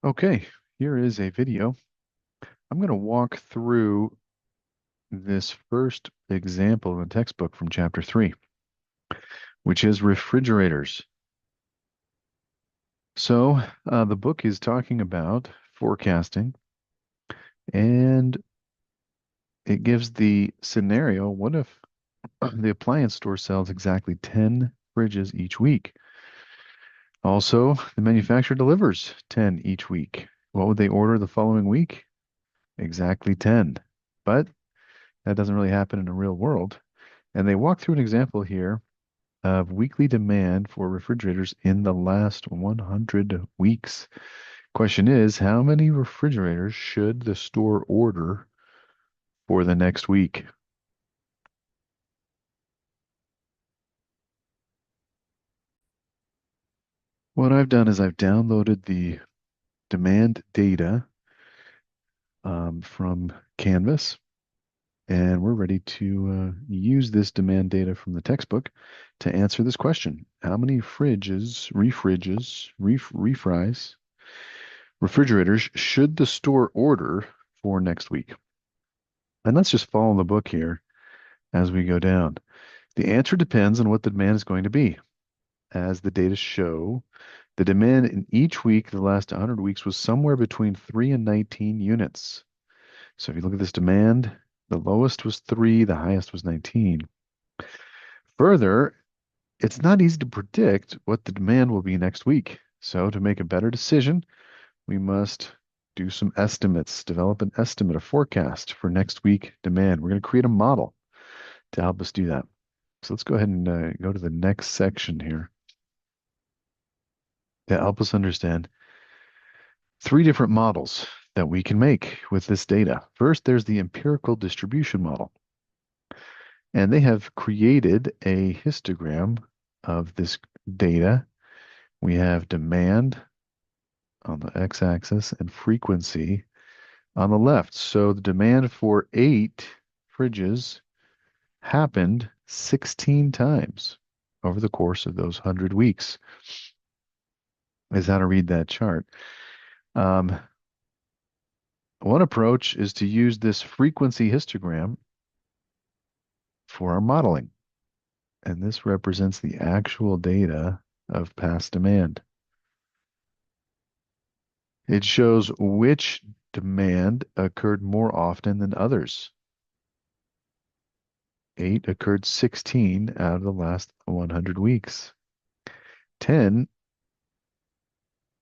Okay, here is a video. I'm going to walk through this first example in the textbook from chapter 3, which is refrigerators. So, the book is talking about forecasting, and it gives the scenario, what if the appliance store sells exactly 10 fridges each week? Also, the manufacturer delivers 10 each week. What would they order the following week? Exactly 10. But that doesn't really happen in the real world. And they walk through an example here of weekly demand for refrigerators in the last 100 weeks. Question is, how many refrigerators should the store order for the next week? What I've done is I've downloaded the demand data from Canvas, and we're ready to use this demand data from the textbook to answer this question. How many refries, refrigerators should the store order for next week? And let's just follow the book here as we go down. The answer depends on what the demand is going to be. As the data show, the demand in each week, the last 100 weeks, was somewhere between 3 and 19 units. So if you look at this demand, the lowest was 3, the highest was 19. Further, it's not easy to predict what the demand will be next week. So to make a better decision, we must do some estimates, develop an estimate, a forecast for next week demand. We're going to create a model to help us do that. So let's go ahead and go to the next section here to help us understand three different models that we can make with this data. First, there's the empirical distribution model, and they have created a histogram of this data. We have demand on the x-axis and frequency on the left. So the demand for 8 fridges happened 16 times over the course of those 100 weeks, is how to read that chart. Um, One approach is to use this frequency histogram for our modeling, and this represents the actual data of past demand. It shows which demand occurred more often than others. 8 occurred 16 out of the last 100 weeks. 10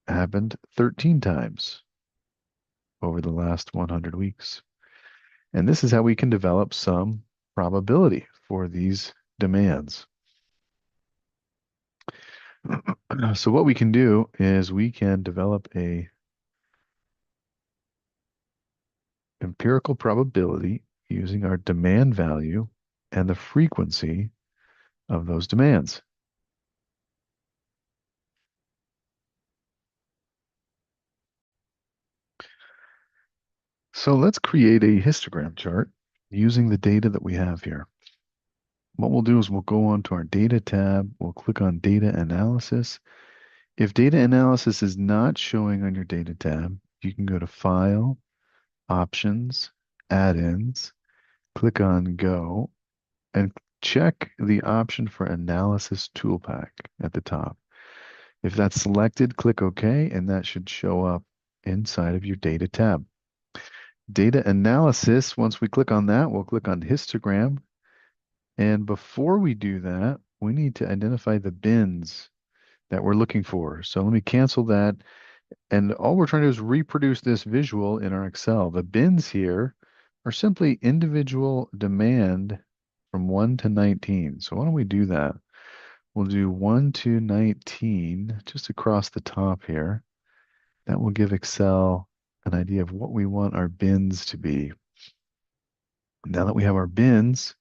happened 13 times over the last 100 weeks. And this is how we can develop some probability for these demands. So what we can do is we can develop a empirical probability using our demand value and the frequency of those demands. So let's create a histogram chart using the data that we have here. What we'll do is we'll go on to our data tab, we'll click on data analysis. If data analysis is not showing on your data tab, you can go to File, Options, Add-ins, click on Go, and check the option for Analysis Toolpack at the top. If that's selected, click OK, and that should show up inside of your data tab. Data analysis, once we click on that, we'll click on histogram. And before we do that, we need to identify the bins that we're looking for. So let me cancel that. And all we're trying to do is reproduce this visual in our Excel. The bins here are simply individual demand from 1 to 19. So why don't we do that? We'll do 1 to 19 just across the top here. That will give Excel an idea of what we want our bins to be. Now that we have our bins,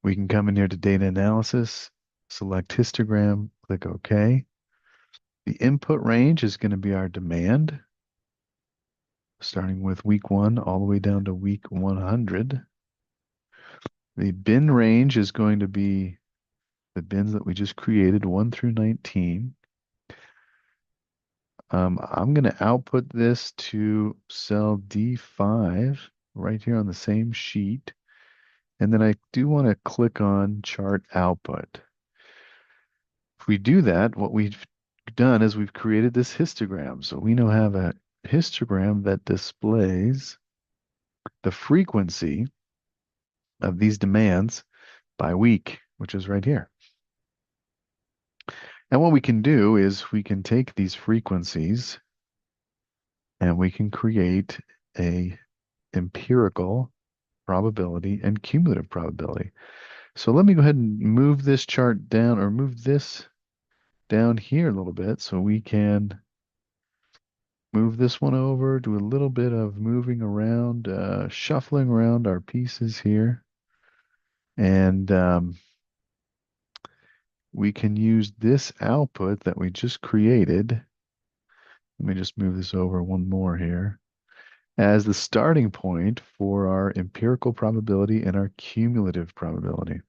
we can come in here to data analysis, select histogram, click OK. The input range is going to be our demand, starting with week 1 all the way down to week 100. The bin range is going to be the bins that we just created, 1 through 19. I'm going to output this to cell D5 right here on the same sheet. And then I do want to click on chart output. If we do that, what we've done is we've created this histogram. So we now have a histogram that displays the frequency of these demands by week, which is right here. And what we can do is we can take these frequencies and we can create a empirical probability and cumulative probability. So let me go ahead and move this chart down or move this down here a little bit so we can move this one over, do a little bit of moving around, shuffling around our pieces here. And we can use this output that we just created. Let me just move this over one more here as the starting point for our empirical probability and our cumulative probability.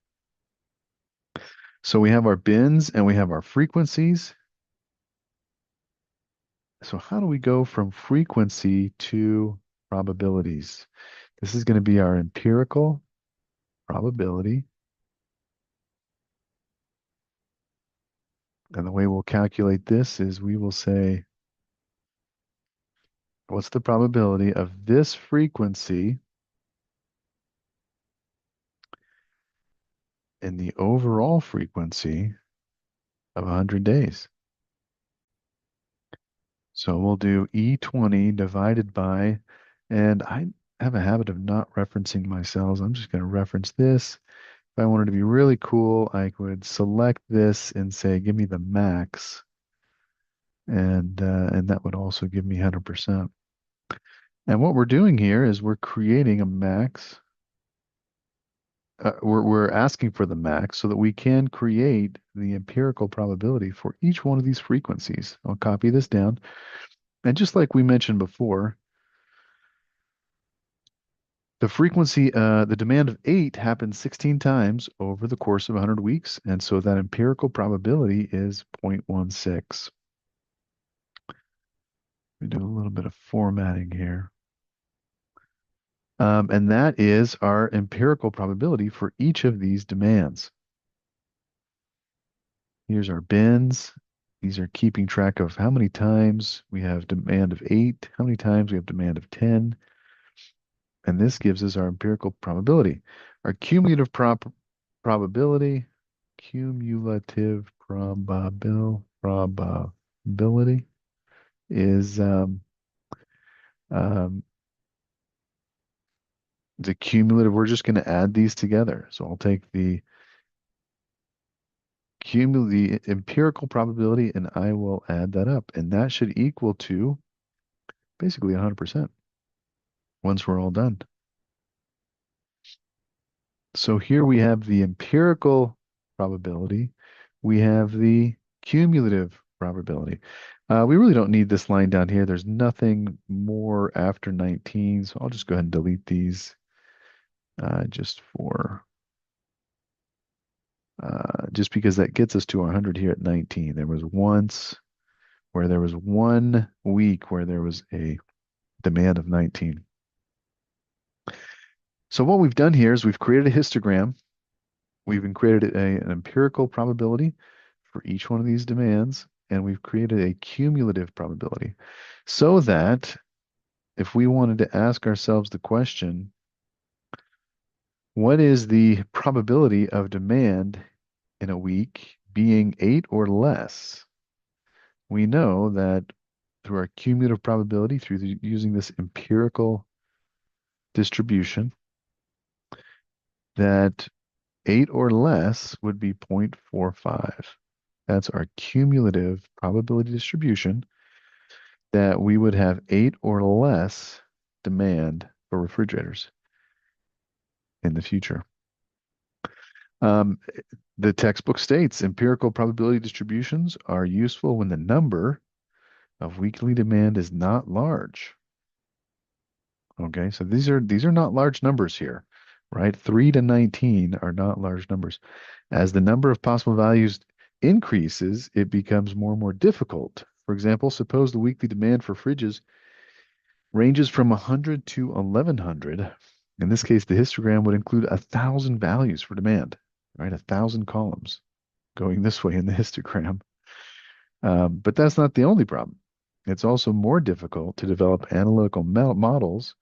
So we have our bins and we have our frequencies. So how do we go from frequency to probabilities? This is going to be our empirical probability. And the way we'll calculate this is we will say, what's the probability of this frequency in the overall frequency of 100 days? So we'll do E20 divided by, and I have a habit of not referencing my cells. I'm just going to reference this. If I wanted to be really cool, I would select this and say, give me the max. And that would also give me 100%. And what we're doing here is we're creating a max. We're asking for the max so that we can create the empirical probability for each one of these frequencies. I'll copy this down. And just like we mentioned before, the demand of 8 happens 16 times over the course of 100 weeks. And so that empirical probability is 0.16. We do a little bit of formatting here. And that is our empirical probability for each of these demands. Here's our bins. These are keeping track of how many times we have demand of 8, how many times we have demand of 10. And this gives us our empirical probability. Our probability, cumulative probability is um, the cumulative. We're just going to add these together. So I'll take the empirical probability and I will add that up. And that should equal to basically 100% once we're all done. So here we have the empirical probability. We have the cumulative probability. We really don't need this line down here. There's nothing more after 19, so I'll just go ahead and delete these just because that gets us to 100 here at 19. There was once where there was 1 week where there was a demand of 19. So what we've done here is we've created a histogram. We've created an empirical probability for each one of these demands, and we've created a cumulative probability so that if we wanted to ask ourselves the question, what is the probability of demand in a week being 8 or less? We know that through our cumulative probability, using this empirical distribution, that 8 or less would be 0.45. That's our cumulative probability distribution that we would have 8 or less demand for refrigerators in the future. The textbook states empirical probability distributions are useful when the number of weekly demand is not large. Okay, so these are not large numbers here, right? 3 to 19 are not large numbers. As the number of possible values increases, it becomes more and more difficult For example, suppose the weekly demand for fridges ranges from 100 to 1100. In this case, the histogram would include 1,000 values for demand, right? 1,000 columns going this way in the histogram. But that's not the only problem. It's also more difficult to develop analytical models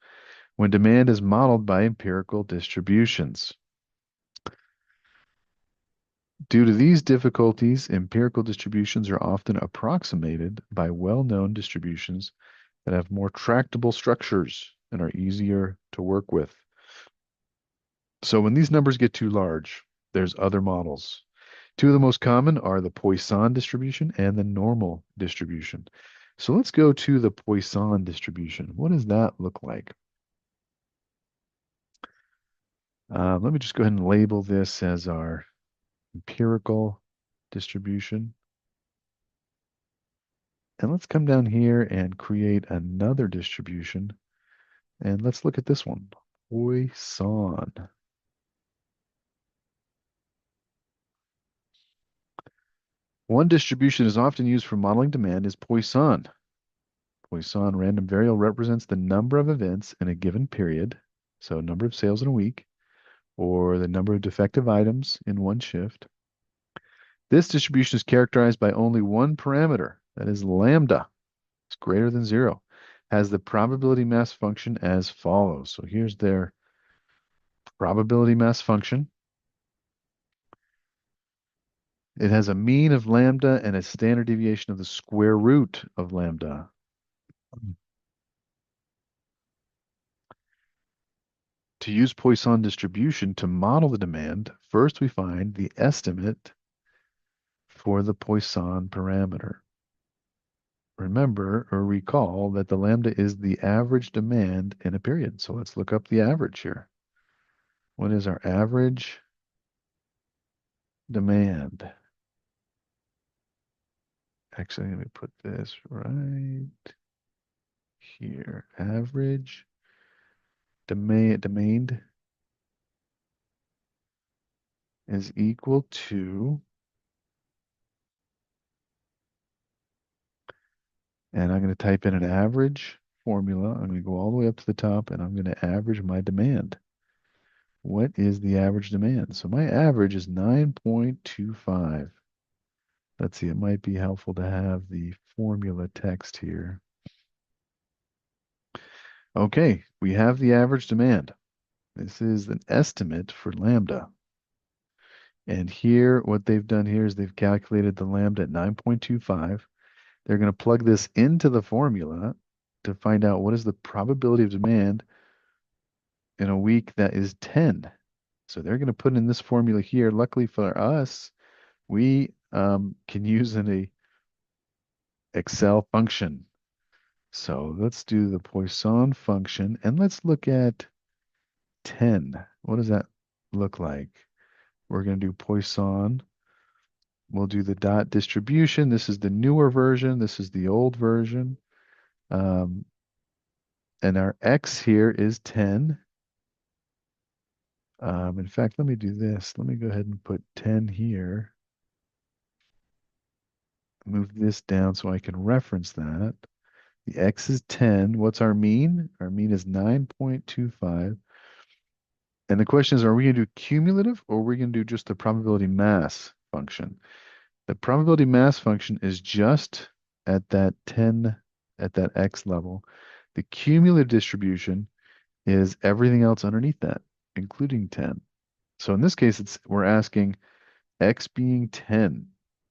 when demand is modeled by empirical distributions. Due to these difficulties, empirical distributions are often approximated by well-known distributions that have more tractable structures and are easier to work with. So when these numbers get too large, there's other models. Two of the most common are the Poisson distribution and the normal distribution. So let's go to the Poisson distribution. What does that look like? Let me just go ahead and label this as our empirical distribution. And let's come down here and create another distribution. And let's look at this one, Poisson. One distribution is often used for modeling demand is Poisson. Poisson random variable represents the number of events in a given period, so number of sales in a week, or the number of defective items in one shift. This distribution is characterized by only one parameter, that is lambda. It's greater than 0. Has the probability mass function as follows. So here's their probability mass function. It has a mean of lambda and a standard deviation of the square root of lambda. To use Poisson distribution to model the demand, first we find the estimate for the Poisson parameter. Remember or recall that the lambda is the average demand in a period. So let's look up the average here. What is our average demand? Actually, let me put this right here. Average demand is equal to, and I'm going to type in an average formula. I'm going to go all the way up to the top and I'm going to average my demand. What is the average demand? So my average is 9.25. Let's see, it might be helpful to have the formula text here. Okay, we have the average demand. This is an estimate for lambda. And here, what they've done here is they've calculated the lambda at 9.25. They're going to plug this into the formula to find out what is the probability of demand in a week that is 10. So they're going to put in this formula here. Luckily for us, we can use an Excel function. So let's do the Poisson function and let's look at 10. What does that look like? We're going to do Poisson. We'll do the dot distribution. This is the newer version. This is the old version. And our X here is 10. In fact, let me do this. Let me go ahead and put 10 here. Move this down so I can reference that. The X is 10. What's our mean? Our mean is 9.25. And the question is, are we going to do cumulative or are we going to do just the probability mass function? The probability mass function is just at that 10, at that X level. The cumulative distribution is everything else underneath that, including 10. So in this case, we're asking X being 10.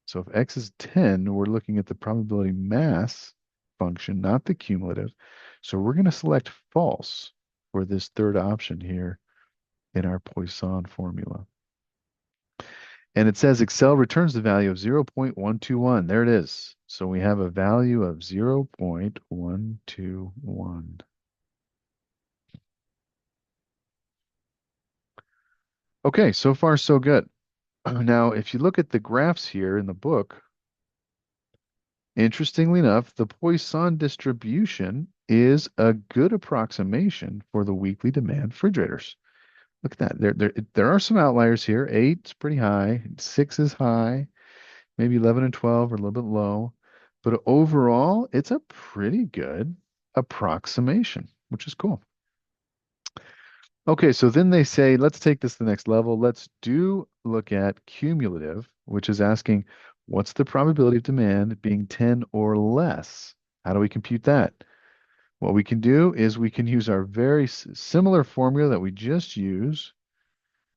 So if X is 10, we're looking at the probability mass function, not the cumulative. So we're going to select false for this third option here in our Poisson formula. And it says Excel returns the value of 0.121. There it is. So we have a value of 0.121. Okay, so far so good. Now, if you look at the graphs here in the book, interestingly enough, the Poisson distribution is a good approximation for the weekly demand refrigerators. Look at that. There are some outliers here. 8's pretty high. 6 is high. Maybe 11 and 12 are a little bit low. But overall, it's a pretty good approximation, which is cool. Okay, so then they say, let's take this to the next level. Let's do look at cumulative, which is asking what's the probability of demand being 10 or less? How do we compute that? What we can do is we can use our very similar formula that we just used.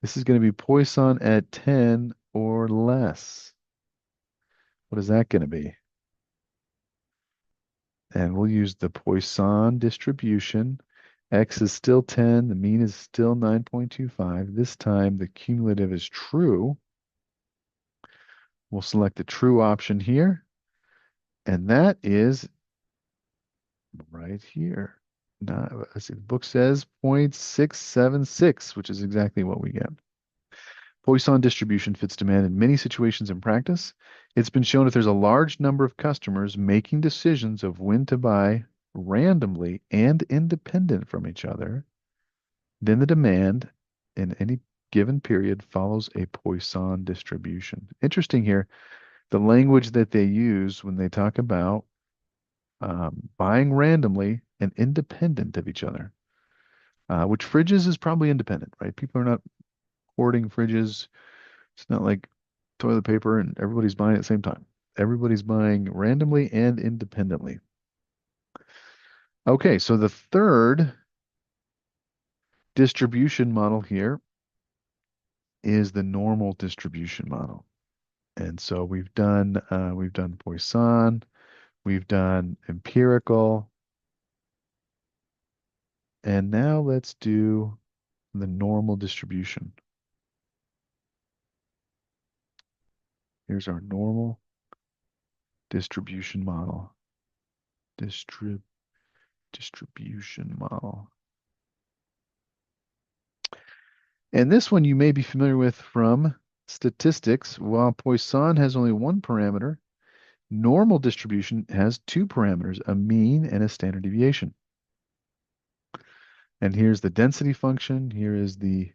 This is going to be Poisson at 10 or less. What is that going to be? And we'll use the Poisson distribution. X is still 10. The mean is still 9.25. This time the cumulative is true. We'll select the true option here. And that is right here. Now, let's see, the book says 0.676, which is exactly what we get. Poisson distribution fits demand in many situations in practice. It's been shown if there's a large number of customers making decisions of when to buy randomly and independent from each other, then the demand in any given period follows a Poisson distribution. Interesting here, the language that they use when they talk about buying randomly and independent of each other, which fridges is probably independent, right? People are not hoarding fridges. It's not like toilet paper and everybody's buying at the same time. Everybody's buying randomly and independently. Okay, so the third distribution model here is the normal distribution model. And so we've done Poisson, we've done empirical, and now let's do the normal distribution. Here's our normal distribution model. Distribution model. And this one you may be familiar with from statistics. While Poisson has only one parameter, normal distribution has two parameters, a mean and a standard deviation. And here's the density function. Here is the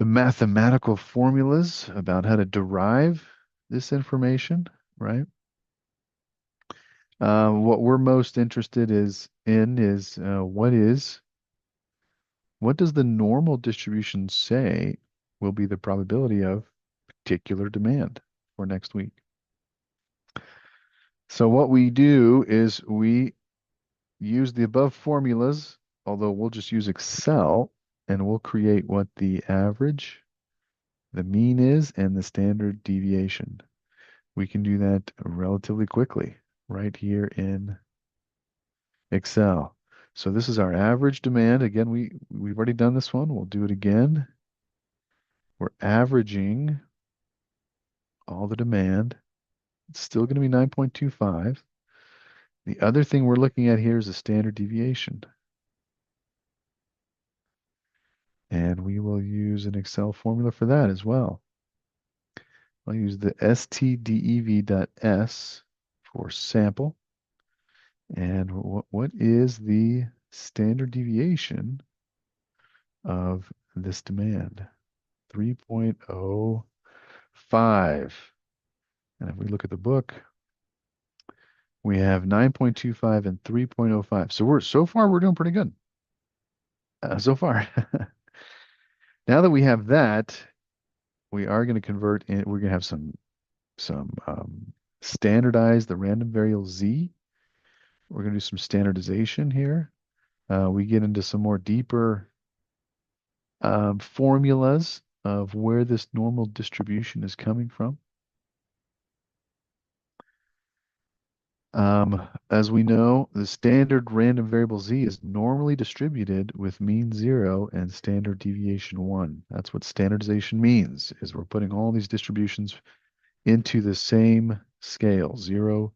mathematical formulas about how to derive this information, right? What we're most interested in is what does the normal distribution say will be the probability of particular demand for next week? So what we do is we use the above formulas, although we'll just use Excel and we'll create what the average, the mean is, and the standard deviation. We can do that relatively quickly right here in Excel. So this is our average demand. Again, we've already done this one. We'll do it again. We're averaging all the demand. It's still going to be 9.25. The other thing we're looking at here is the standard deviation. And we will use an Excel formula for that as well. I'll use the stdev.s for sample. And what is the standard deviation of this demand? 3.05. And if we look at the book, we have 9.25 and 3.05. So far we're doing pretty good. So far. Now that we have that, we are going to convert in, we're going to have some standardize the random variable z. We're going to do some standardization here. We get into some more deeper formulas of where this normal distribution is coming from. As we know, the standard random variable z is normally distributed with mean 0 and standard deviation 1. That's what standardization means, is we're putting all these distributions into the same scale, 0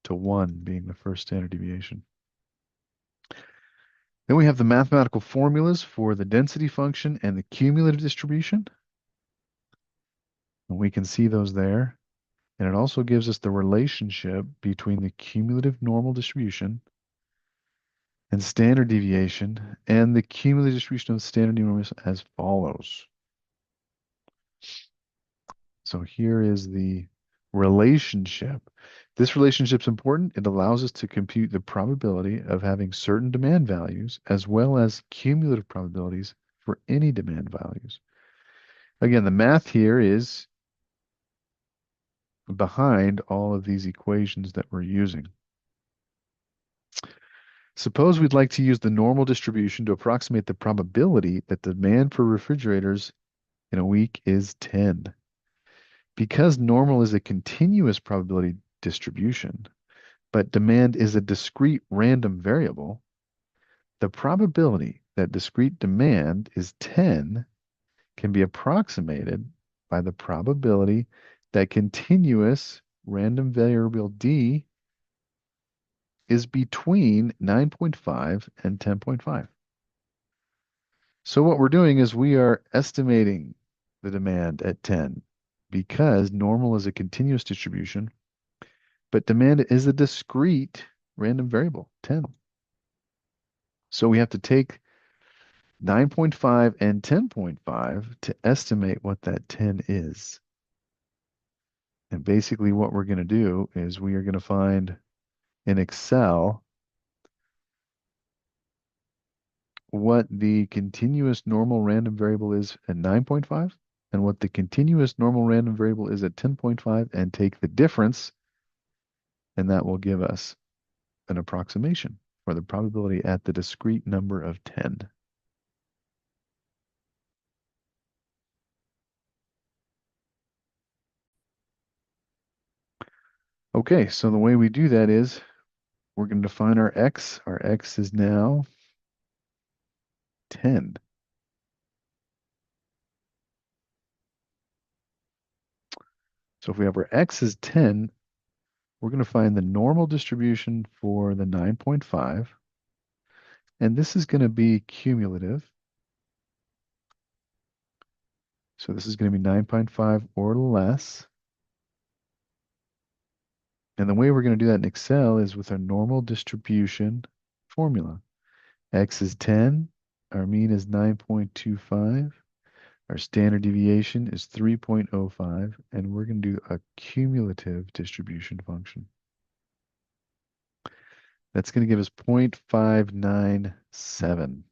to 1 being the first standard deviation. Then we have the mathematical formulas for the density function and the cumulative distribution. And we can see those there. And it also gives us the relationship between the cumulative normal distribution and standard deviation and the cumulative distribution of the standard deviation as follows. So here is the relationship. This relationship's important. It allows us to compute the probability of having certain demand values as well as cumulative probabilities for any demand values. Again, the math here is behind all of these equations that we're using. Suppose we'd like to use the normal distribution to approximate the probability that demand for refrigerators in a week is 10. Because normal is a continuous probability distribution, but demand is a discrete random variable, the probability that discrete demand is 10 can be approximated by the probability that continuous random variable D is between 9.5 and 10.5. So what we're doing is we are estimating the demand at 10 because normal is a continuous distribution, but demand is a discrete random variable, 10. So we have to take 9.5 and 10.5 to estimate what that 10 is. And basically what we're going to do is we are going to find in Excel what the continuous normal random variable is at 9.5 and what the continuous normal random variable is at 10.5 and take the difference, and that will give us an approximation for the probability at the discrete number of 10. Okay, so the way we do that is we're going to define our x. Our x is now 10. So if we have our x is 10, we're going to find the normal distribution for the 9.5, and this is going to be cumulative. So this is going to be 9.5 or less. And the way we're going to do that in Excel is with our normal distribution formula. X is 10, our mean is 9.25, our standard deviation is 3.05, and we're going to do a cumulative distribution function. That's going to give us 0.597.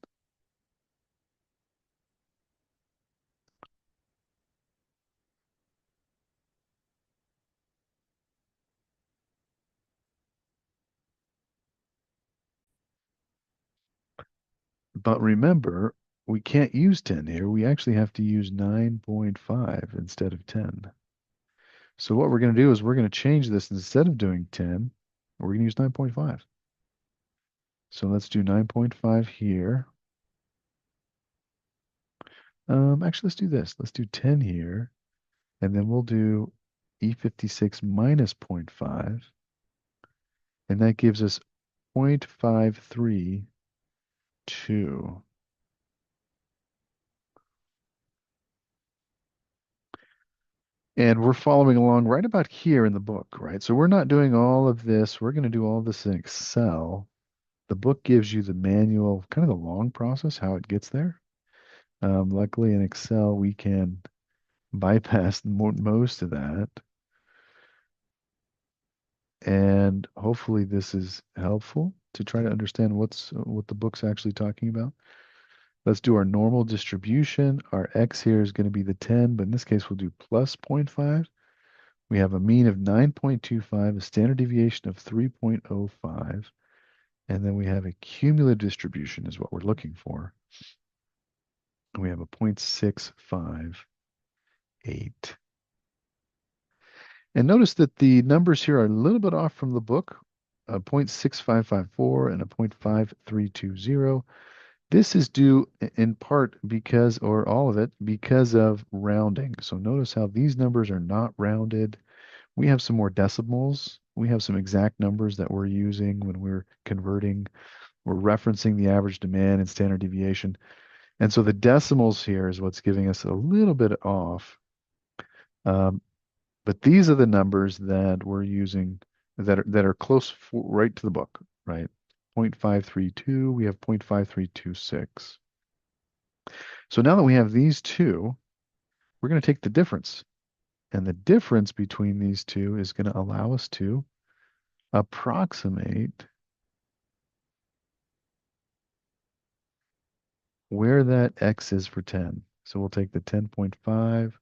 But remember, we can't use 10 here. We actually have to use 9.5 instead of 10. So what we're going to do is we're going to change this. Instead of doing 10, we're going to use 9.5. So let's do 9.5 here. Actually, let's do this. Let's do 10 here, and then we'll do E56 minus 0.5, and that gives us 0.532. And we're following along right about here in the book, right? So we're not doing all of this. We're going to do all this in Excel. The book gives you the manual, kind of the long process, how it gets there. Luckily in Excel, we can bypass most of that. And hopefully this is helpful to try to understand what the book's actually talking about. Let's do our normal distribution. Our x here is going to be the 10, but in this case we'll do plus 0.5. We have a mean of 9.25, a standard deviation of 3.05, and then we have a cumulative distribution is what we're looking for. And we have a 0.658. And notice that the numbers here are a little bit off from the book, a 0.6554 and a 0.5320. This is due in part because, or all of it, because of rounding. So notice how these numbers are not rounded. We have some more decimals. We have some exact numbers that we're using when we're converting. We're referencing the average demand and standard deviation. And so the decimals here is what's giving us a little bit off. But these are the numbers that we're using that are close right to the book, right? 0.532, we have 0.5326. So now that we have these two, we're going to take the difference. And the difference between these two is going to allow us to approximate where that x is for 10. So we'll take the 10.5,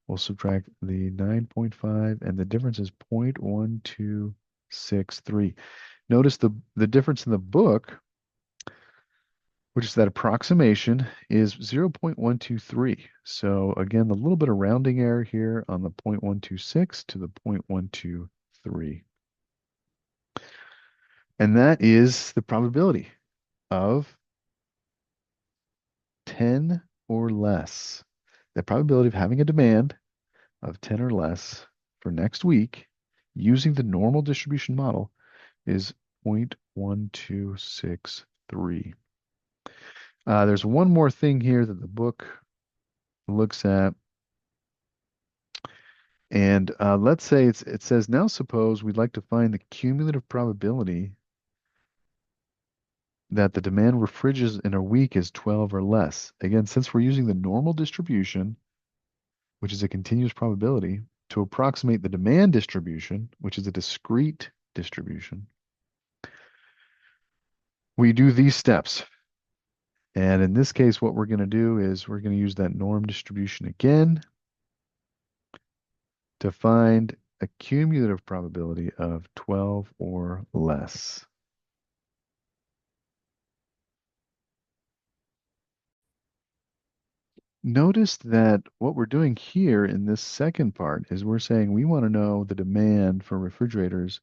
we'll subtract the 9.5, and the difference is 0.1263. Notice the difference in the book, which is that approximation, is 0.123. So again, a little bit of rounding error here on the 0.126 to the 0.123. And that is the probability of 10 or less. The probability of having a demand of 10 or less for next week using the normal distribution model is 0.1263. There's one more thing here that the book looks at. And let's say it says, now suppose we'd like to find the cumulative probability that the demand refriges in a week is 12 or less. Again, since we're using the normal distribution, which is a continuous probability, to approximate the demand distribution, which is a discrete distribution, we do these steps. And in this case, what we're going to do is we're going to use that norm distribution again to find a cumulative probability of 12 or less. Notice that what we're doing here in this second part is we're saying we want to know the demand for refrigerators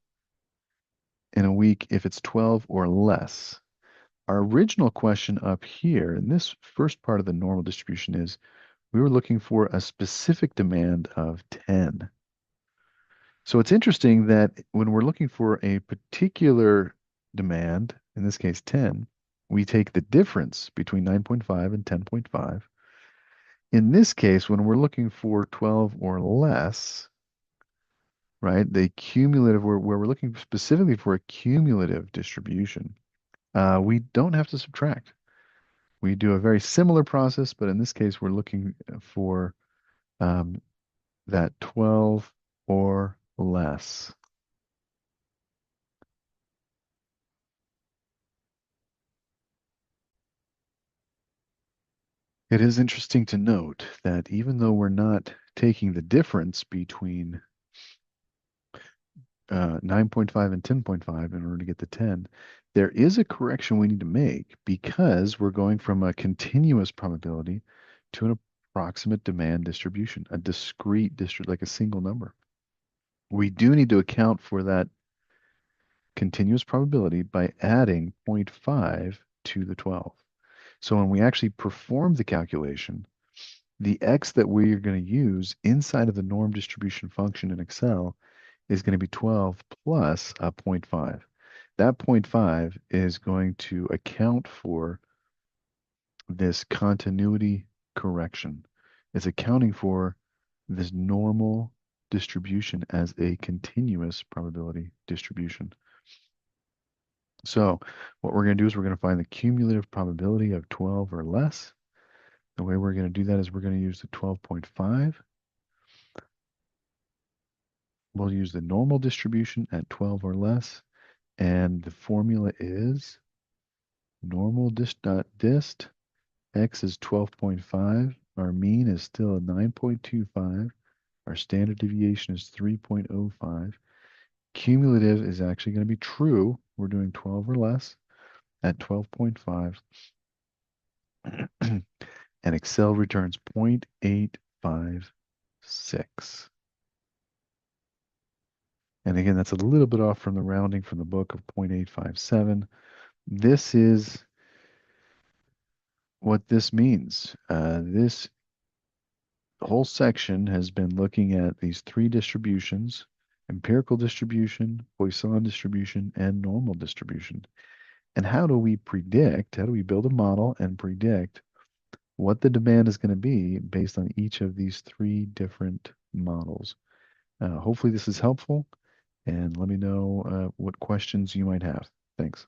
in a week if it's 12 or less. Our original question up here in this first part of the normal distribution is we were looking for a specific demand of 10. So it's interesting that when we're looking for a particular demand, in this case 10, we take the difference between 9.5 and 10.5. In this case, when we're looking for 12 or less, right, the cumulative, where we're looking specifically for a cumulative distribution, we don't have to subtract. We do a very similar process, but in this case, we're looking for um, that 12 or less. It is interesting to note that even though we're not taking the difference between 9.5 and 10.5 in order to get the 10, there is a correction we need to make because we're going from a continuous probability to an approximate demand distribution, a discrete district, like a single number. We do need to account for that continuous probability by adding 0.5 to the 12. So when we actually perform the calculation, the x that we are going to use inside of the norm distribution function in Excel is going to be 12 plus a 0.5. That 0.5 is going to account for this continuity correction. It's accounting for this normal distribution as a continuous probability distribution. So what we're going to do is we're going to find the cumulative probability of 12 or less. The way we're going to do that is we're going to use the 12.5. We'll use the normal distribution at 12 or less. And the formula is normal dist. X is 12.5. Our mean is still a 9.25. Our standard deviation is 3.05. Cumulative is actually going to be true. We're doing 12 or less at 12.5. And Excel returns 0.856. And again, that's a little bit off from the rounding from the book of 0.857. This is what this means. This whole section has been looking at these three distributions: empirical distribution, Poisson distribution, and normal distribution. And how do we build a model and predict what the demand is going to be based on each of these three different models? Hopefully this is helpful, and let me know what questions you might have. Thanks.